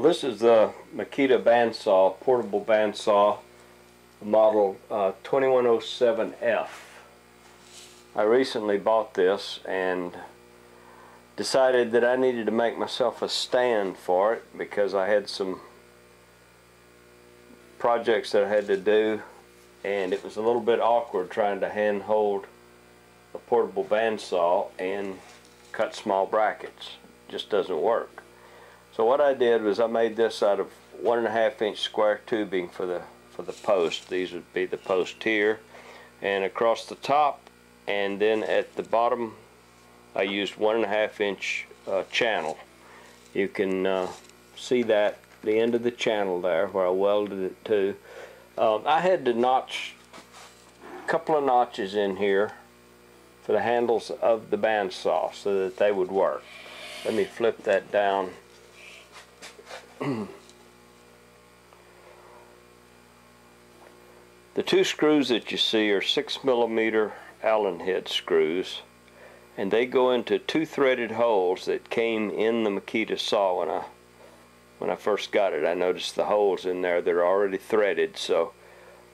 Well, this is the Makita bandsaw, portable bandsaw, model 2107F. I recently bought this and decided that I needed to make myself a stand for it because I had some projects that I had to do, and it was a little bit awkward trying to hand hold a portable bandsaw and cut small brackets. It just doesn't work. So what I did was I made this out of 1.5 inch square tubing for the post. These would be the post here, and across the top, and then at the bottom I used 1.5 inch channel. You can see that the end of the channel there where I welded it to. I had to notch a couple of notches in here for the handles of the bandsaw so that they would work. Let me flip that down. The two screws that you see are 6mm Allen head screws, and they go into two threaded holes that came in the Makita saw. When I first got it, I noticed the holes in there that are already threaded, so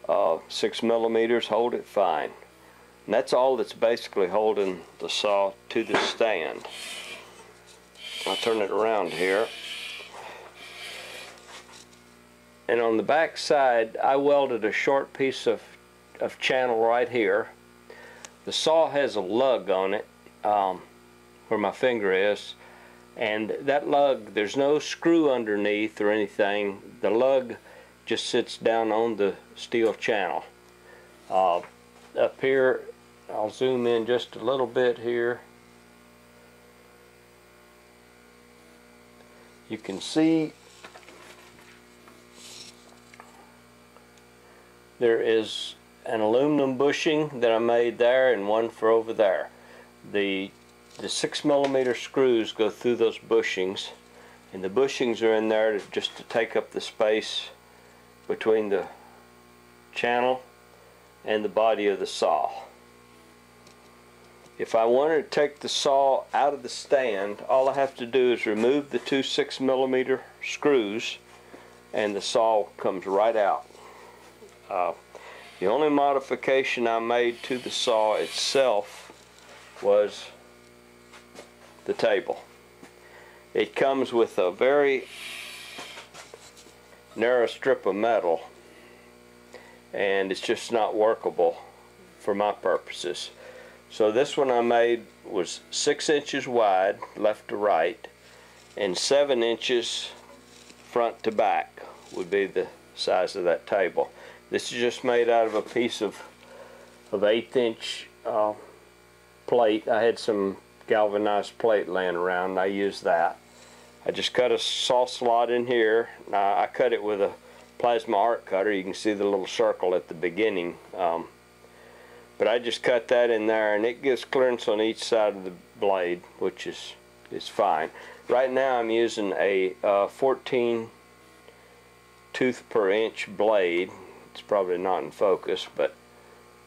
6mm hold it fine. And that's all that's basically holding the saw to the stand. I'll turn it around here. And on the back side, I welded a short piece of channel right here. The saw has a lug on it where my finger is, and that lug, there's no screw underneath or anything. The lug just sits down on the steel channel. Up here, I'll zoom in just a little bit here. You can see there is an aluminum bushing that I made there and one for over there. The 6mm screws go through those bushings, and the bushings are in there just to take up the space between the channel and the body of the saw. If I wanted to take the saw out of the stand, all I have to do is remove the two 6mm screws and the saw comes right out. The only modification I made to the saw itself was the table. It comes with a very narrow strip of metal, and it's just not workable for my purposes. So this one I made was 6 inches wide left to right, and 7 inches front to back would be the size of that table. This is just made out of a piece of 1/8 inch plate. I had some galvanized plate laying around, and I used that. I just cut a saw slot in here. Now, I cut it with a plasma arc cutter. You can see the little circle at the beginning. But I just cut that in there, and it gives clearance on each side of the blade, which is fine. Right now I'm using a 14 tooth per inch blade. It's probably not in focus, but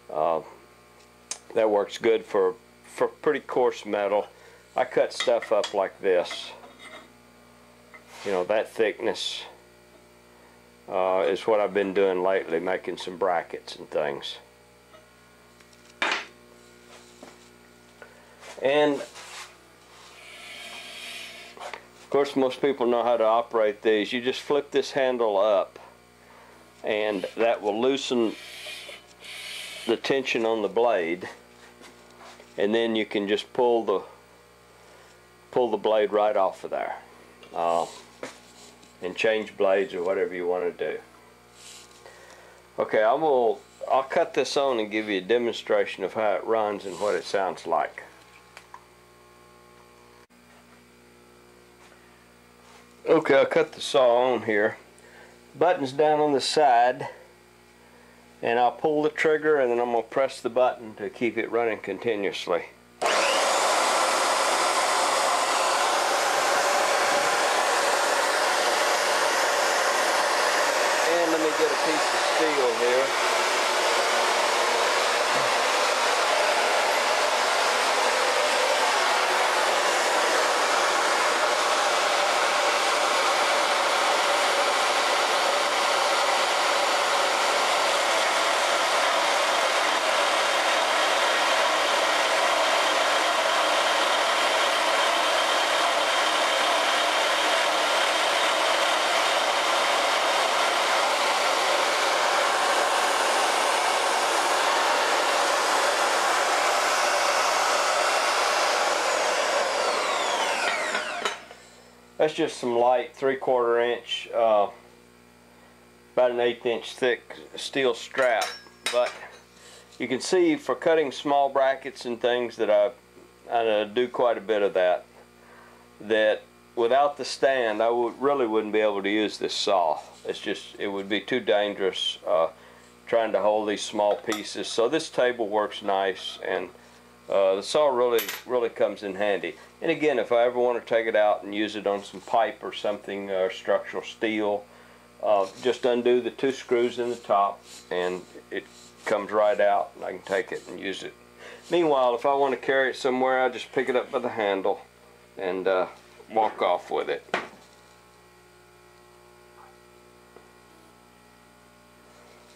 that works good for pretty coarse metal. I cut stuff up like this. You know, that thickness is what I've been doing lately, making some brackets and things. And of course, most people know how to operate these. You just flip this handle up, and that will loosen the tension on the blade, and then you can just pull the blade right off of there and change blades or whatever you want to do. Okay, I'll cut this on and give you a demonstration of how it runs and what it sounds like. Okay, I'll cut the saw on here. Button's down on the side, and I'll pull the trigger, and then I'm going to press the button to keep it running continuously. And let me get a piece of steel here. That's just some light 3/4 inch, about an 1/8 inch thick steel strap. But you can see for cutting small brackets and things that I do quite a bit of that, that without the stand I really wouldn't be able to use this saw. It would be too dangerous trying to hold these small pieces. So this table works nice, and the saw really comes in handy. And again, if I ever want to take it out and use it on some pipe or something, or structural steel, just undo the 2 screws in the top and it comes right out, and I can take it and use it. Meanwhile, if I want to carry it somewhere, I just pick it up by the handle and walk off with it.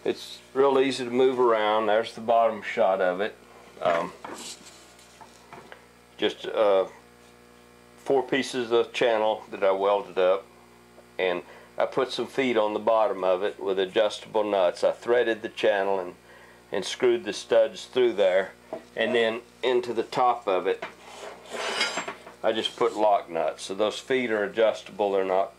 It's real easy to move around. There's the bottom shot of it. Just 4 pieces of channel that I welded up, and I put some feet on the bottom of it with adjustable nuts. I threaded the channel and screwed the studs through there, and then into the top of it I just put lock nuts. So those feet are adjustable, they're not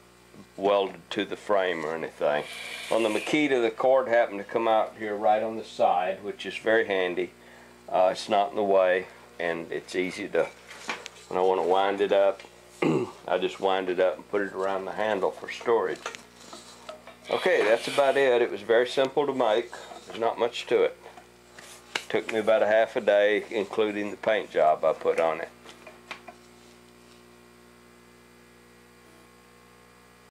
welded to the frame or anything. On the Makita, the cord happened to come out here right on the side, which is very handy. It's not in the way, and it's easy to, when I want to wind it up, I just wind it up and put it around the handle for storage. Okay, that's about it. It was very simple to make. There's not much to it. Took me about a half a day, including the paint job I put on it.